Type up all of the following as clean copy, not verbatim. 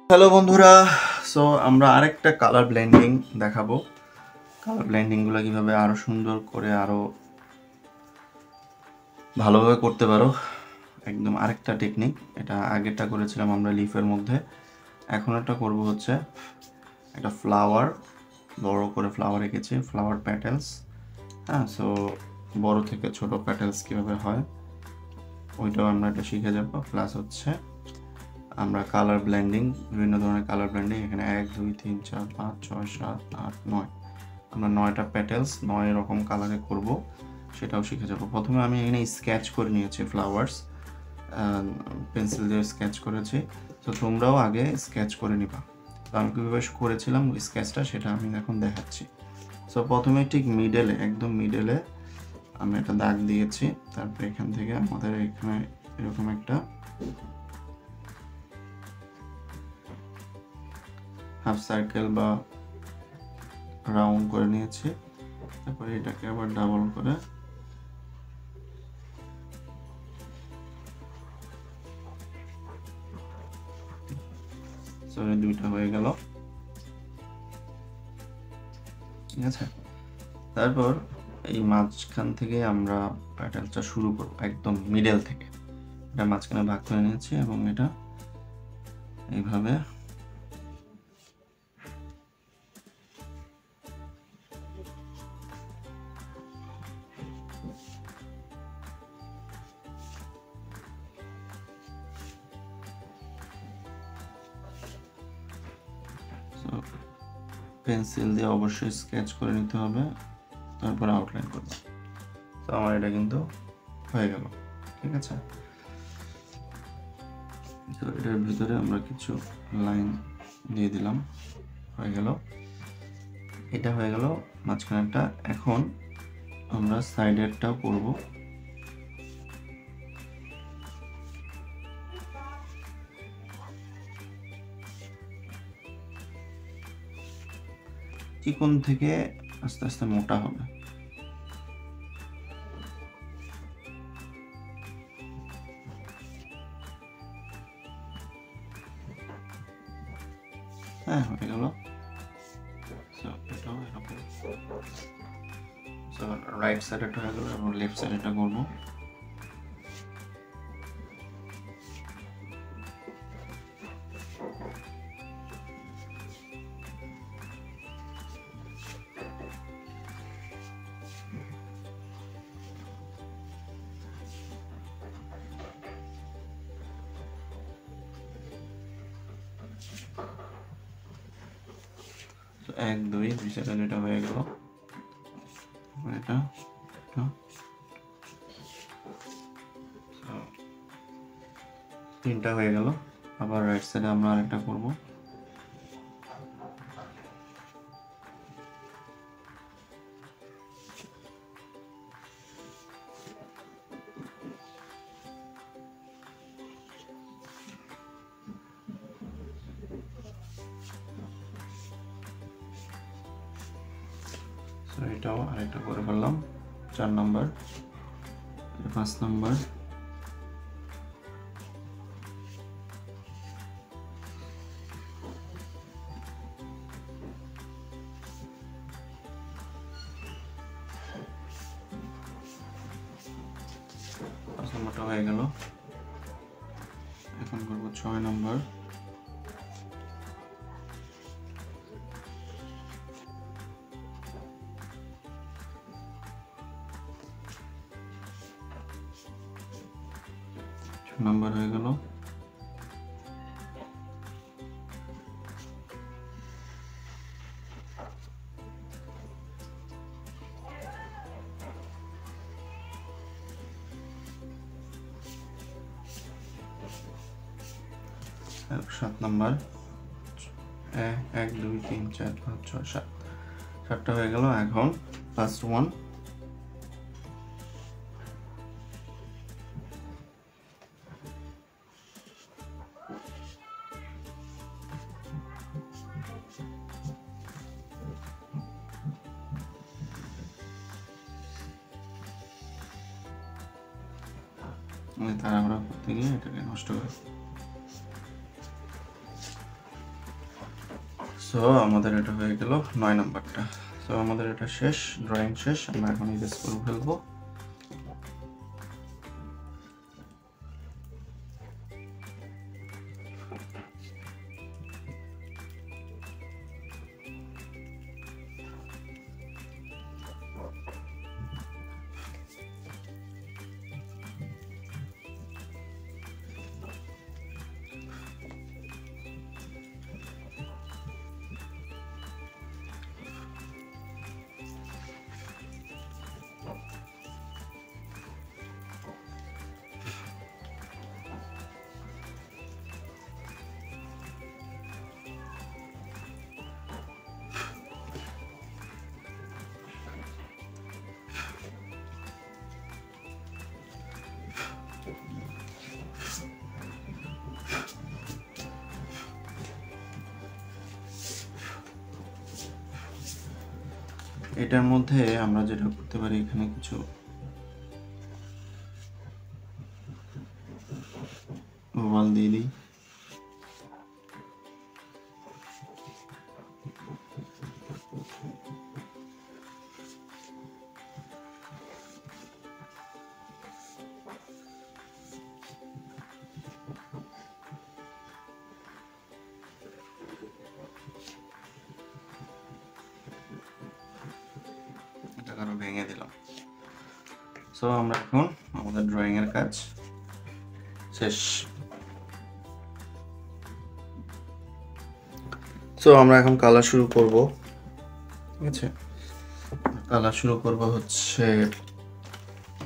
Hello বন্ধুরা, so আমরা আরেকটা কালার ব্লেন্ডিং দেখাবো। কালার ব্লেন্ডিংগুলো কীভাবে আরও সুন্দর করে আরও ভালোভাবে করতে পারো, একদম আরেকটা টেকনিক। এটা আগেরটা করেছিলাম আমরা লিফের মধ্যে, এখন একটা করব হচ্ছে একটা ফ্লাওয়ার, বড় করে ফ্লাওয়ার এঁকেছি, ফ্লাওয়ার প্যাটেলস। হ্যাঁ, সো বড় থেকে ছোট প্যাটেলস কীভাবে হয় ওইটাও আমরা এটা শিখে যাব। প্লাস হচ্ছে আমরা কালার ব্লেন্ডিং, বিভিন্ন ধরনের কালার ব্লেন্ডিং, এখানে 1 2 3 4 5 6 7 8 9, আমরা 9টা প্যাটেলস 9 রকম কালারে করব, সেটাও শিখে যাব। প্রথমে আমি এখানে স্কেচ করে নিয়েছি ফ্লাওয়ার্স, পেন্সিল দিয়ে স্কেচ করেছি। তো তোমরাও আগে স্কেচ করে নিবা। তো আমি কীভাবে করেছিলাম স্কেচটা সেটা আমি এখন দেখাচ্ছি। সো প্রথমে ঠিক মিডলে, একদম মিডলে আমি একটা দাগ দিয়েছি। তারপর এখান থেকে আমাদের এখানে এরকম একটা হাফ সার্কেল বা রাউন্ড করে নিয়েছি। তারপরে এটাকে আবার ডাবল করে দুইটা হয়ে গেল, ঠিক আছে। তারপর এই মাঝখান থেকে আমরা প্যাটার্নটা শুরু করব, একদম মিডল থেকে। এটা মাঝখানে ভাগ করে নিয়েছি এবং এটা এইভাবে পেন্সিল দিয়ে অবশ্যই স্কেচ করে নিতে হবে, তারপর আউটলাইন করব। তো আমার এটা কিন্তু হয়ে গেল, ঠিক আছে। তো এটার ভিতরে আমরা কিছু লাইন দিয়ে দিলাম, হয়ে গেল। এটা হয়ে গেল মাঝখানেরটা। এখন আমরা সাইডেরটাও করব। চিকন থেকে আস্তে আস্তে মোটা হবে। হ্যাঁ, হয়ে গেল। এটাও এরকম। রাইট সাইডেরটা হয়ে গেল এবং লেফট সাইডেরটা করবো। তো 1 2 2 সেকেন্ড এটা হয়ে গেল। এটা তিনটা হয়ে গেল। আবার রাইট সাইডে আমরা আরেকটা করব। এটাও আরেকটা করে ফেললাম, 4 নাম্বার, 5 নাম্বার, নাম্বারটা হয়ে গেল। এখন করবো 6 নাম্বার, নাম্বার হয়ে গেল। আর 7 নাম্বার, 1 2 3 4 5 6 7, 7টা হয়ে গেল। এখন লাস্ট ওয়ান, তাড়াহুড়া করতে গিয়ে এটাকে নষ্ট করে। সো আমাদের এটা হয়ে গেল 9 নাম্বারটা। সো আমাদের এটা শেষ, ড্রয়িং শেষ। আমরা এখন ইরেজ করে ফেলবো। এটার মধ্যে আমরা যেটা করতে পারি, এখানে কিছু ওভাল দিয়ে দিই। এটা আরো ভেঙে দিলাম। সো আমরা এখন আমাদের ড্রয়িং এর কাজ শেষ। সো আমরা এখন কালার শুরু করব। ঠিক আছে, কালার শুরু করব হচ্ছে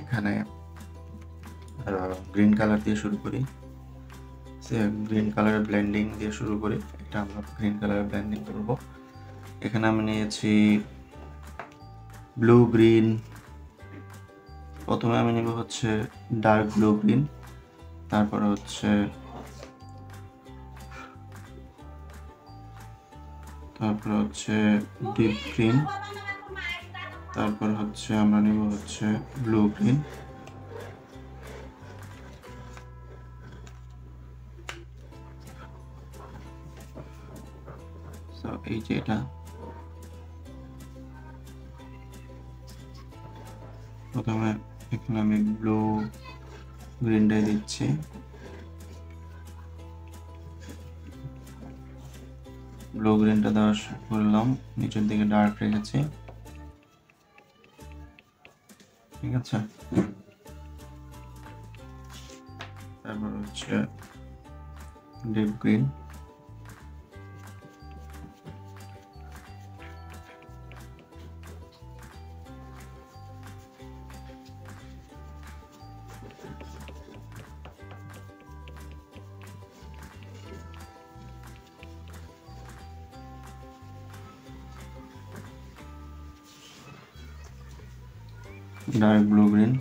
এখানে গ্রিন কালার দিয়ে শুরু করি। গ্রিন কালারের ব্লেন্ডিং দিয়ে শুরু করি। এটা আমরা গ্রিন কালারের ব্লেন্ডিং করব। এখানে আমি নিয়েছি ব্লু গ্রিন। প্রথমে আমি নেব হচ্ছে ডার্ক ব্লু গ্রিন, তারপরে হচ্ছে ডিপ গ্রিন, তারপর হচ্ছে আমরা নেব হচ্ছে ব্লু গ্রিন, এই যে এটা প্রথমে এখানে আমি ব্লু গ্রিনটাই দিচ্ছি। ব্লু গ্রিনটা দেওয়া করলাম, নিচের দিকে ডার্ক রেখেছি। ঠিক আছে, তারপর হচ্ছে deep green, dark blue green,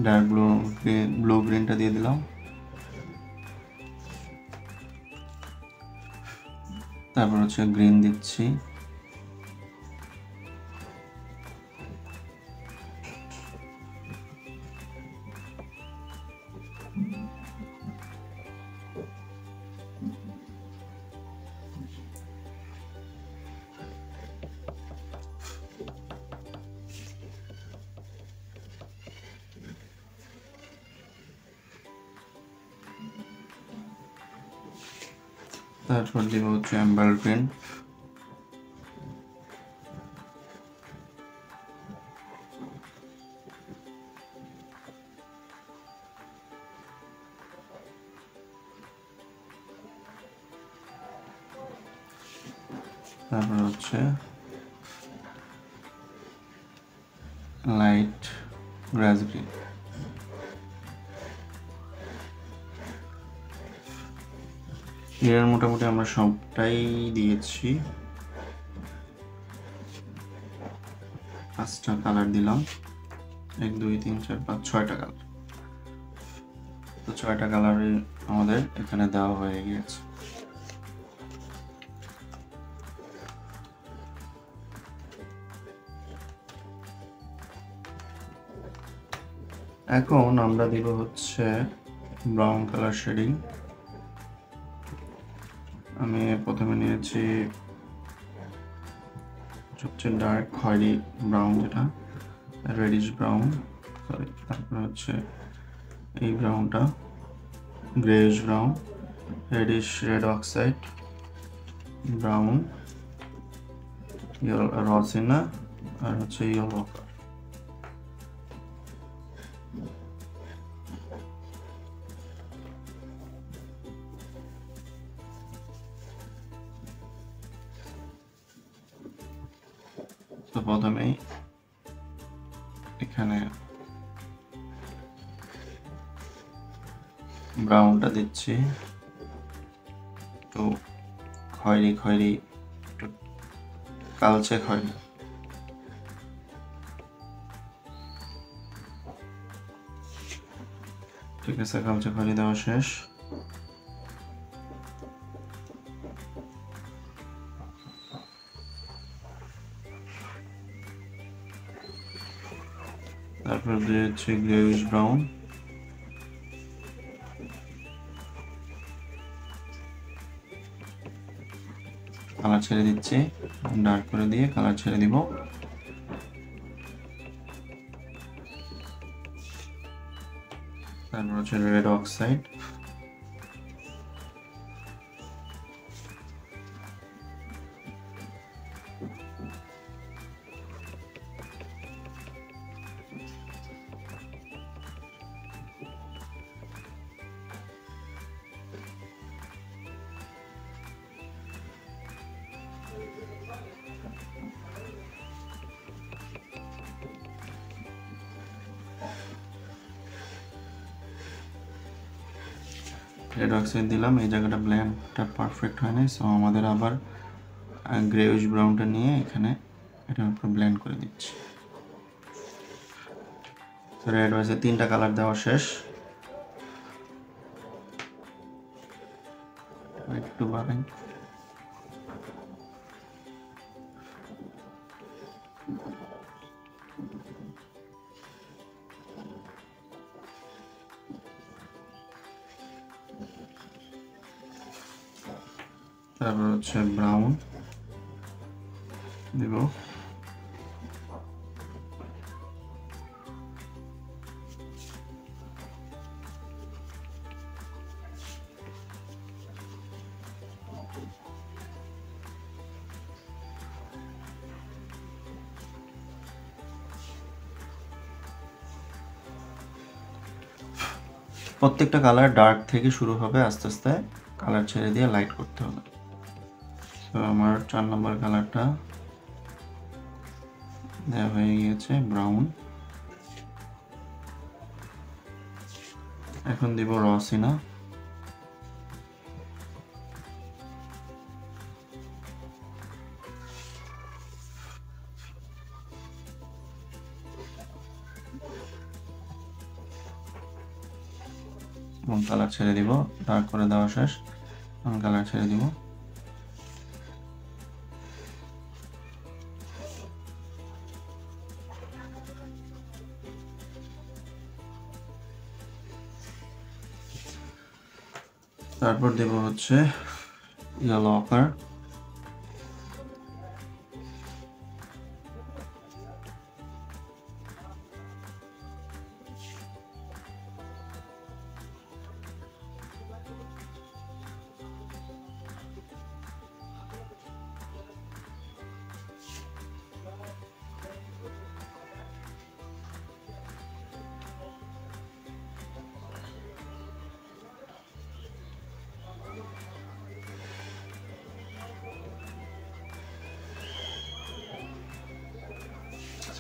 dark blue গ্রিনটা দিয়ে দিলাম। তারপর হচ্ছে গ্রিন দিচ্ছি। তারপর দিব হচ্ছে এম্বার গ্রিন, তারপর হচ্ছে লাইট গ্রাস গ্রিন। এর মোটামুটি আমরা সবটাই দিয়েছি। 5টা কালার দিলাম, 1 2 3 4 5 6টা কালার। তো 6টা কালারই আমাদের এখানে দেওয়া হয়ে গিয়েছে। এখন আমরা দিব হচ্ছে ব্রাউন কালার শেডিং। আমি প্রথমে নিয়েছি সবচেয়ে ডার্ক খয়েরি ব্রাউন, যেটা রেডিশ ব্রাউন, সরি, তারপরে হচ্ছে এই ব্রাউনটা grayish brown, reddish red oxide brown, রসিনা, আর হচ্ছে ইয়েলো কালার। তো প্রথমেই এখানে ব্রাউনটা দিচ্ছি, একটু খয়েরি খয়েরি, একটু কালচে খয়েরি। ঠিক আছে, কালচে খয়েরি দেওয়া শেষ। তারপর দিয়েছি গ্রেইশ ব্রাউন, কালার ছেড়ে দিচ্ছি, ডার্ক করে দিয়ে কালার ছেড়ে দিব। তারপর হচ্ছে রেড অক্সাইড, রেড অক্সাইড দিলাম। এই জায়গাটা ব্ল্যান্ডটা পারফেক্ট হয় নাই, সো আমাদের আবার গ্রেইশ ব্রাউনটা নিয়ে এখানে এটার উপর ব্লেন্ড করে দিচ্ছি। তো রেড হয়েছে, 3টা কালার দেওয়া শেষ। একটু বাড়াই। তারপর হচ্ছে ব্রাউন দিব, প্রত্যেকটা কালার ডার্ক থেকে শুরু হবে, আস্তে আস্তে কালার ছেড়ে দিয়ে লাইট করতে হবে। তো আমার 4 নম্বর কালারটা দেওয়া হয়ে গিয়েছে ব্রাউন। এখন দিব রসিনা, এবং কালার ছেড়ে দিব। ডার্ক করে দেওয়া শেষ, এখন কালার ছেড়ে দিব। তারপর দেব হচ্ছে ইয়েলো অকার,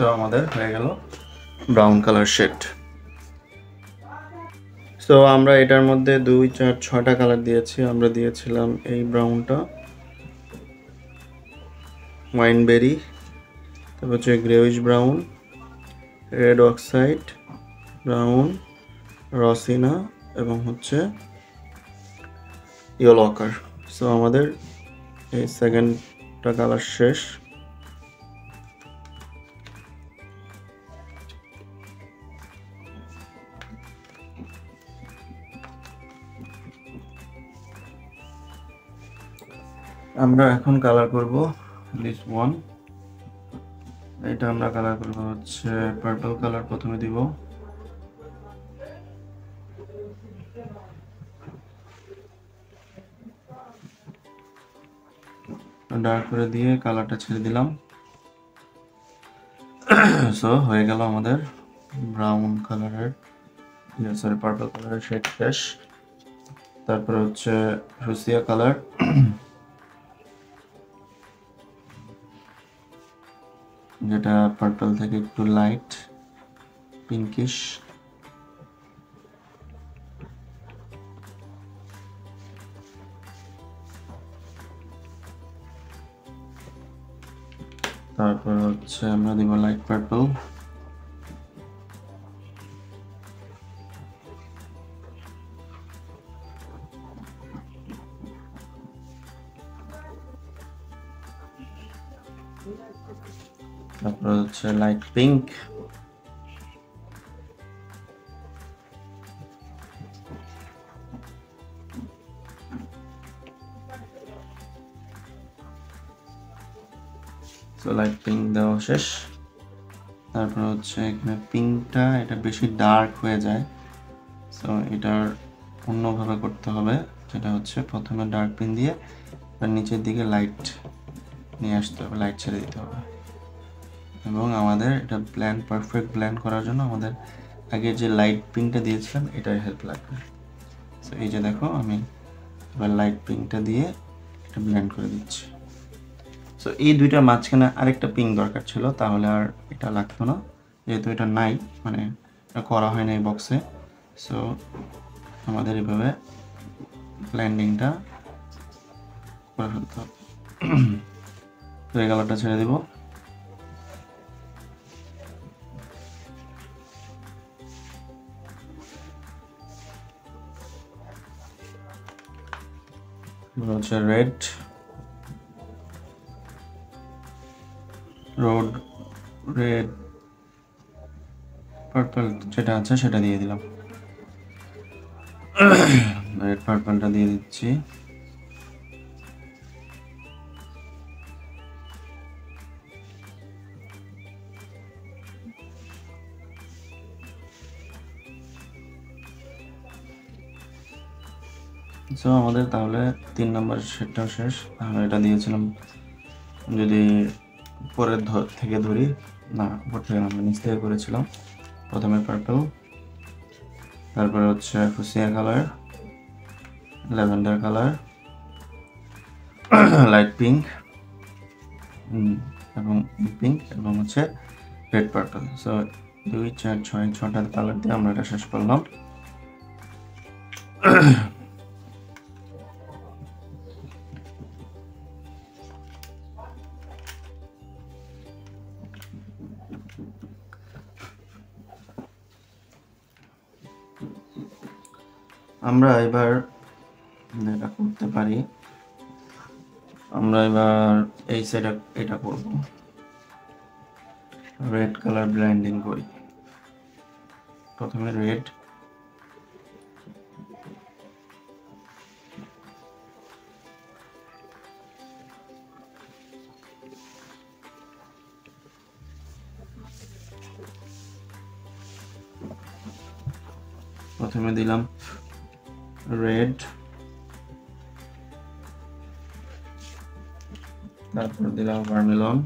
তো আমাদের হয়ে গেল ব্রাউন কালার শেড। সো আমরা এটার মধ্যে 2 4 6টা কালার দিয়েছি। আমরা দিয়েছিলাম এই ব্রাউনটা, ওয়াইনবেরি, তারপর হচ্ছে grayish brown, red oxide, brown, রসিনা এবং হচ্ছে ইয়েলো অকার। সো আমাদের এই সেকেন্ডটা কালার শেষ। আমরা এখন কালার করব দিস ওয়ান। এটা আমরা কালার করব হচ্ছে পার্পল কালার প্রথমে দিব। ডার্ক করে দিয়ে কালারটা ছেড়ে দিলাম। সো হয়ে গেল আমাদের ব্রাউন কালারের, সরি পার্পল কালারের শেড শেষ। তারপরে হচ্ছে ফুসিয়া কালার, যেটা পার্পল থেকে একটু লাইট পিঙ্কিশ। তারপর হচ্ছে আমরা দিব লাইট পার্পল, তারপর হচ্ছে light pink, so light pink দেওয়া শেষ। তারপর হচ্ছে এখানে পিঙ্কটা এটা বেশি ডার্ক হয়ে যায়, সো এটার অন্যভাবে করতে হবে, যেটা হচ্ছে প্রথমে ডার্ক পিঙ্ক দিয়ে তার নিচের দিকে লাইট নিয়ে আসতে হবে, লাইট ছেড়ে দিতে হবে। এবং আমাদের এটা ব্ল্যান্ড পারফেক্ট ব্ল্যান্ড করার জন্য আমাদের আগে যে লাইট পিঙ্কটা দিয়েছিলাম এটার হেল্প লাগবে। সো এই যে দেখো আমি এবার লাইট পিঙ্কটা দিয়ে এটা ব্ল্যান্ড করে দিচ্ছি। সো এই দুইটার মাঝখানে আরেকটা পিঙ্ক দরকার ছিল, তাহলে আর এটা লাগতো না, যেহেতু এটা নাই, মানে এটা করা হয় না এই বক্সে। সো আমাদের এভাবে ব্ল্যান্ডিংটা করে ফেলতে হবে। তো এই কালারটা ছেড়ে দিব। হচ্ছে রেড, রেড পার্পল যেটা আছে সেটা দিয়ে দিলাম। রেড পার্পলটা দিয়ে দিচ্ছি। সো আমাদের তাহলে 3 নম্বর শেডটাও শেষ। আমরা এটা দিয়েছিলাম, যদি উপরের থেকে ধরি, না উপর থেকে আমরা নিচ থেকে করেছিলাম। প্রথমে পার্পল, তারপরে হচ্ছে fuchsia colour, lavender colour, light pink এবং পিঙ্ক এবং হচ্ছে রেড পার্পল। সো 2, 4, 6, 6টা কালার দিয়ে আমরা এটা শেষ করলাম। আমরা এবার যেটা করতে পারি, আমরা এবার এই সাইডে এটা করব, রেড কালার ব্লেন্ডিং করি। প্রথমে রেড, প্রথমে দিলাম রেড, তারপর দিলাম ভার্মিলন,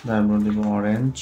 তারপর দিব অরেঞ্জ,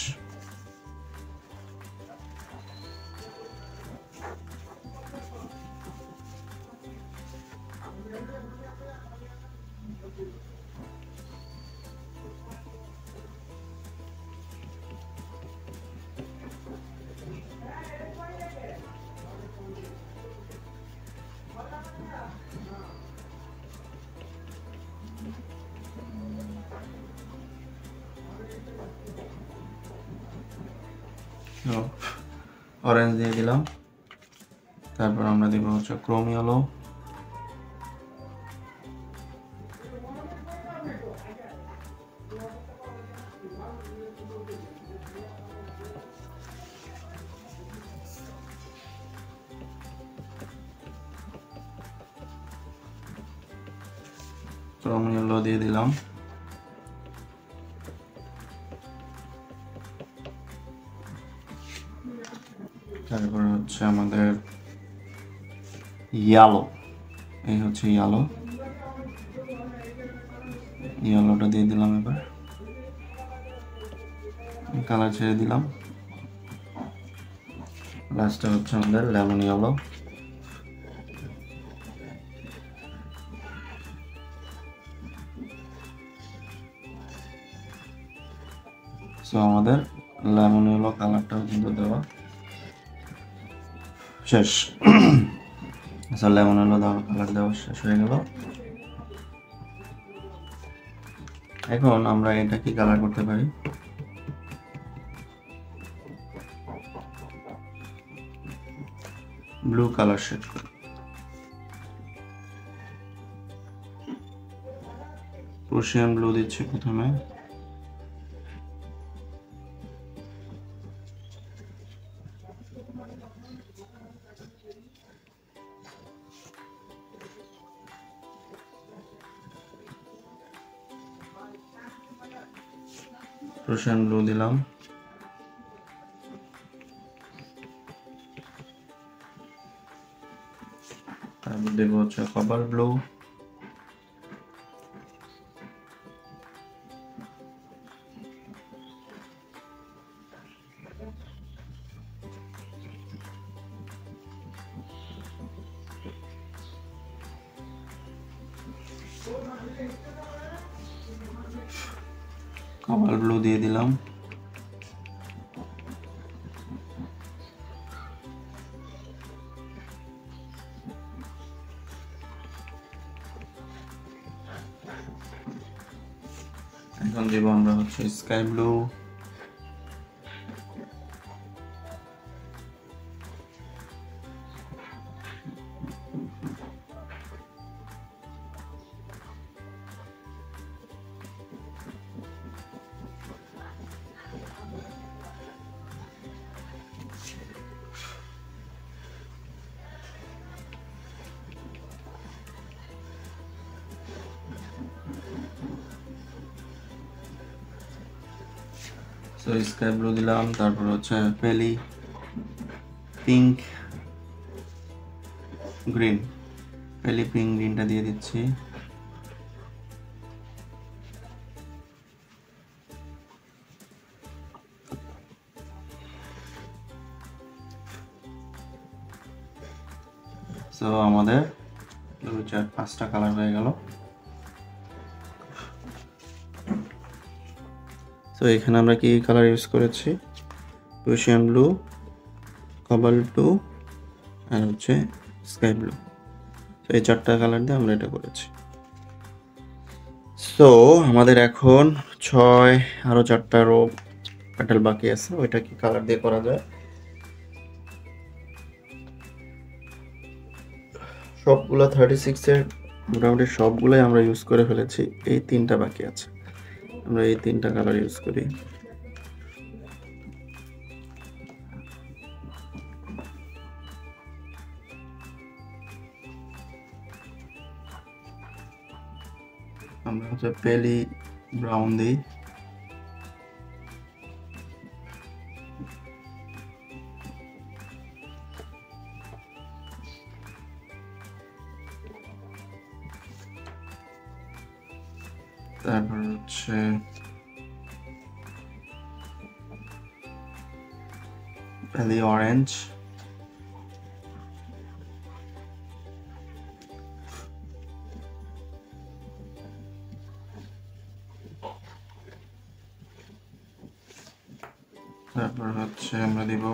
তো অরেঞ্জ দিয়ে দিলাম, তারপর আমরা দিব হচ্ছে ক্রোম ইয়েলো, ক্রোম ইয়েলো দিয়ে দিলাম, তারপর হচ্ছে আমাদের ইয়েলো, এই হচ্ছে ইয়েলোটা দিয়ে দিলাম, এবার কালার ছেড়ে দিলাম। লাস্টে হচ্ছে আমাদের লেমন ইয়েলো, সো আমাদের লেমন ইয়েলো কালারটাও কিন্তু দেওয়া শেষ। আচ্ছা, লেমন ইয়েলো কালার দেওয়া শেষ হয়ে গেল। এখন আমরা এটা কি কালার করতে পারি, ব্লু কালার শেড করি। প্রুশিয়ান ব্লু দিচ্ছি প্রথমে, প্রুশিয়ান ব্লু দিলাম, তারপর দেবো হচ্ছে কপার ব্লু, কপার ব্লু দিয়ে দিলাম, এখন দেবো আমরা হচ্ছে sky blue, so sky blue দিলাম, তারপর হচ্ছে পেলি পিঙ্ক গ্রিন, পেলি পিঙ্ক গ্রিনটা দিয়ে দিচ্ছি, সো আমাদের 2 4 5টা কালার হয়ে গেল। তো এখানে আমরা কি কালার ইউজ করেছি, প্রুশিয়ান ব্লু, কবাল্ট ব্লু আর হচ্ছে স্কাই ব্লু, তো এই 4টা কালার দিয়ে আমরা এটা করেছি। সো আমাদের এখন 4টা রো পেটাল বাকি আছে, ওইটা কি কালার দিয়ে করা যায়, সবগুলো 36 এর মোটামুটি সবগুলোই আমরা ইউজ করে ফেলেছি, এই 3টা বাকি আছে, আমরা এই 3টা কালার ইউজ করি। আমরা হচ্ছে পেলি ব্রাউন দিই, তারপর হচ্ছে পেলি অরেঞ্জ, তারপর হচ্ছে আমরা দিব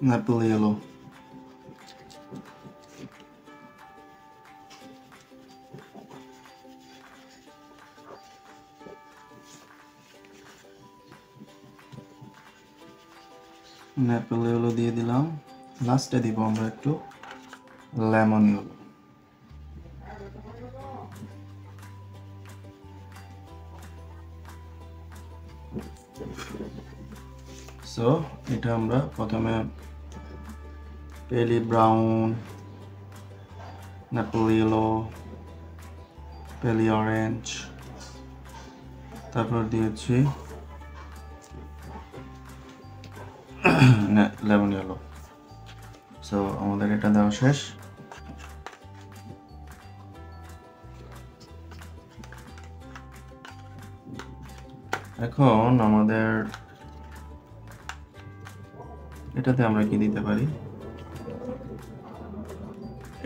ম্যাপল ইয়েলো, ম্যাপেল ইয়েলো দিয়ে দিলাম। লাস্টে দিব আমরা একটু লেমন ইয়েলো। সো এটা আমরা প্রথমে পেলি ব্রাউন, ম্যাপেল ইয়েলো, পেলি অরেঞ্জ, তারপর দিয়েছি লেমন ইয়েলো। সো আমাদের এটা দেওয়া শেষ। এখন আমাদের এটাতে আমরা কি দিতে পারি,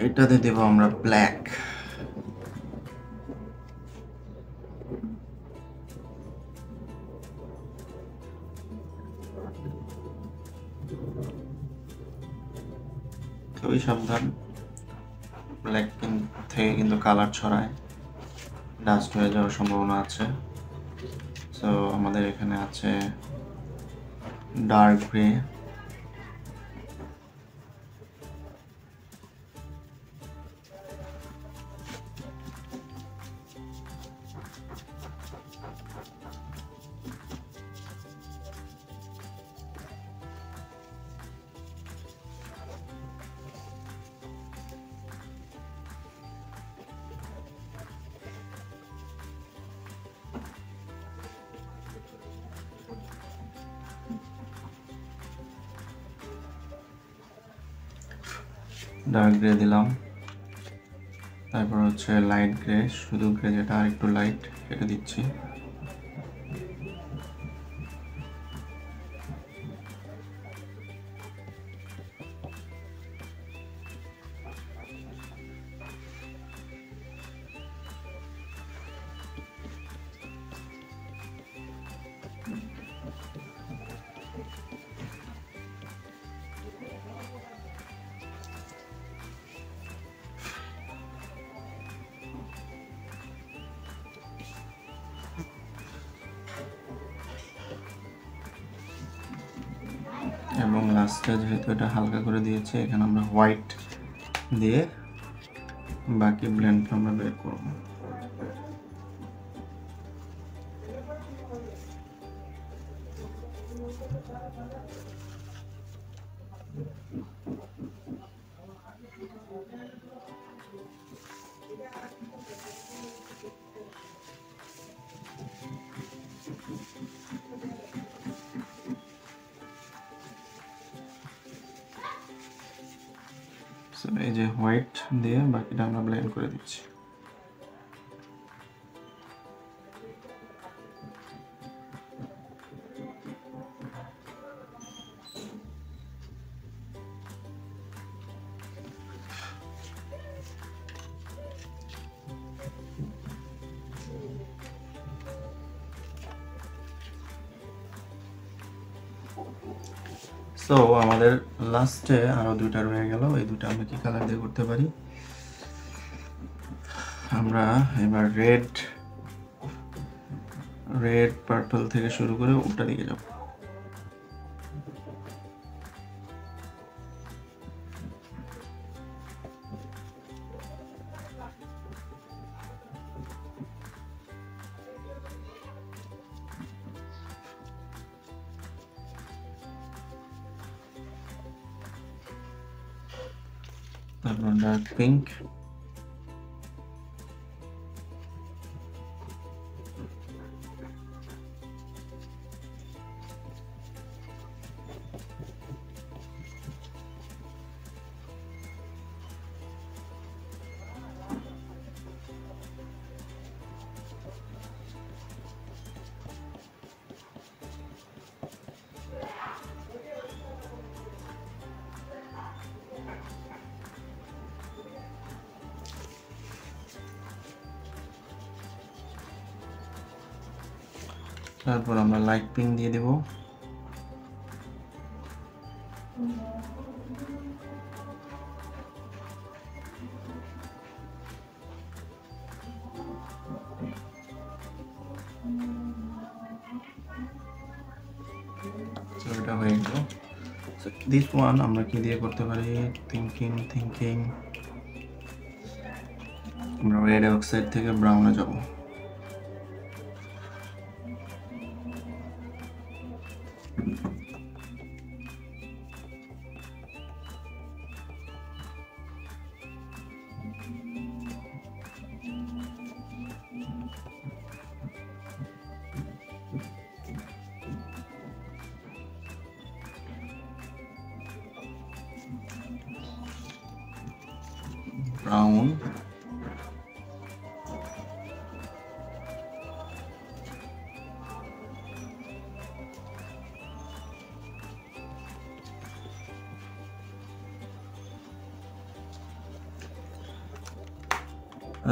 এটাতে দেব আমরা ব্ল্যাক। খুবই সাবধান, ব্ল্যাক থেকে কিন্তু কালার ছড়ায়, ডাস্ট হয়ে যাওয়ার সম্ভাবনা আছে। সো আমাদের এখানে আছে ডার্ক গ্রে, ডার্ক গ্রে দিলাম, তারপর হচ্ছে লাইট গ্রে, শুধু গ্রে যেটা আর একটু লাইট সেটা দিচ্ছি। এবং লাস্টে যেহেতু এটা হালকা করে দিয়েছে, এখানে আমরা হোয়াইট দিয়ে বাকি ব্লেন্ডটা আমরা বের করব। এই যে হোয়াইট দিয়ে বাকিটা আমরা ব্লেন্ড করে দিচ্ছি। সো আমাদের লাস্টে আরো দুইটা রয়ে গেল, এই দুটো আমরা কি কালার দিয়ে করতে পারি, আমরা এবার রেড পার্পল থেকে শুরু করে ওটা দিকে যাব। তারপর ডার্ক পিঙ্ক, তারপর আমরা লাইট পিঙ্ক দিয়ে দেব। এটা হয়ে গেল। দিস ওয়ান আমরা কি দিয়ে করতে পারি? থিঙ্কিং আমরা রেড অক্সাইড থেকে ব্রাউনে যাব। ব্রাউন,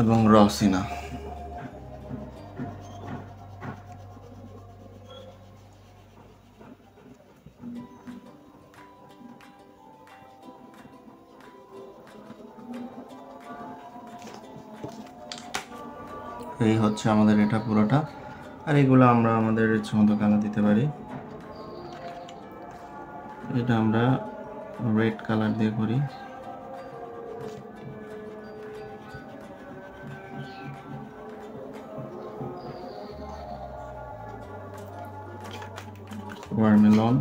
এবং রসিনা। এই হচ্ছে আমাদের এটা পুরোটা। আর এগুলো আমরা আমাদের ইচ্ছে মতো কালার দিতে পারি। এটা আমরা রেড কালার দিয়ে করি। ওয়াটারমেলন,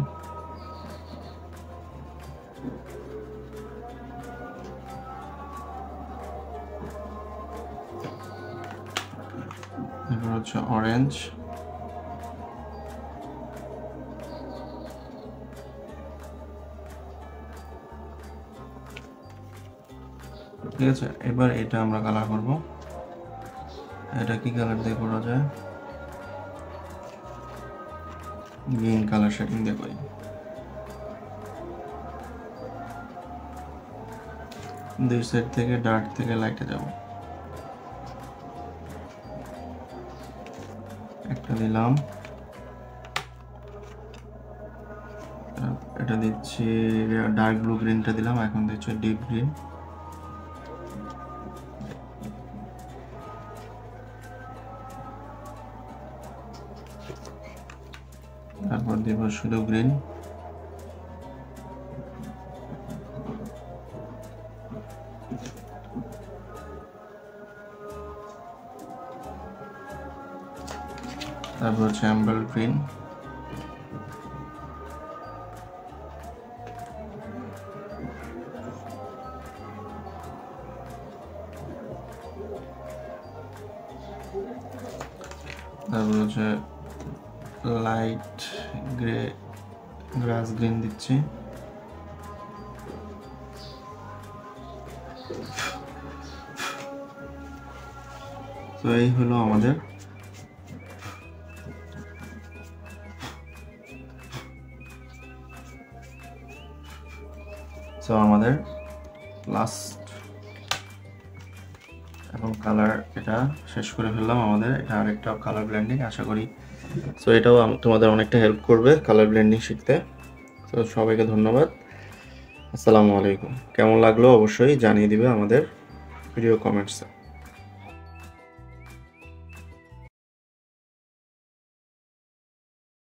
এবার হচ্ছে অরেঞ্জ, ঠিক আছে। এবার এটা আমরা কালার করব। এটা কি কালার দিয়ে করা যায়? গ্রিন কালার শেডিং দিয়ে করি। দুই সাইড থেকে ডার্ক থেকে লাইটে যাব। একটা দিলাম, এটা দিচ্ছি ডার্ক ব্লু, গ্রিনটা দিলাম, এখন দিচ্ছি ডিপ গ্রিন। তারপর দিব শুধু গ্রিন। তারপর হচ্ছে এমব্রাল গ্রিন। তারপর হচ্ছে লাইট গ্রে, গ্রাস গ্রিন দিচ্ছি। তো এই হলো আমাদের লাস্ট এবং কালার এটা শেষ করে ফেললাম। আমাদের এটা আরেকটা কালার ব্লেন্ডিং, আশা করি সো এটাও তোমাদের অনেকটা হেল্প করবে কালার ব্লেন্ডিং শিখতে। তো সবাইকে ধন্যবাদ, আসসালামু আলাইকুম। কেমন লাগলো অবশ্যই জানিয়ে দিবে আমাদের ভিডিও কমেন্টসে।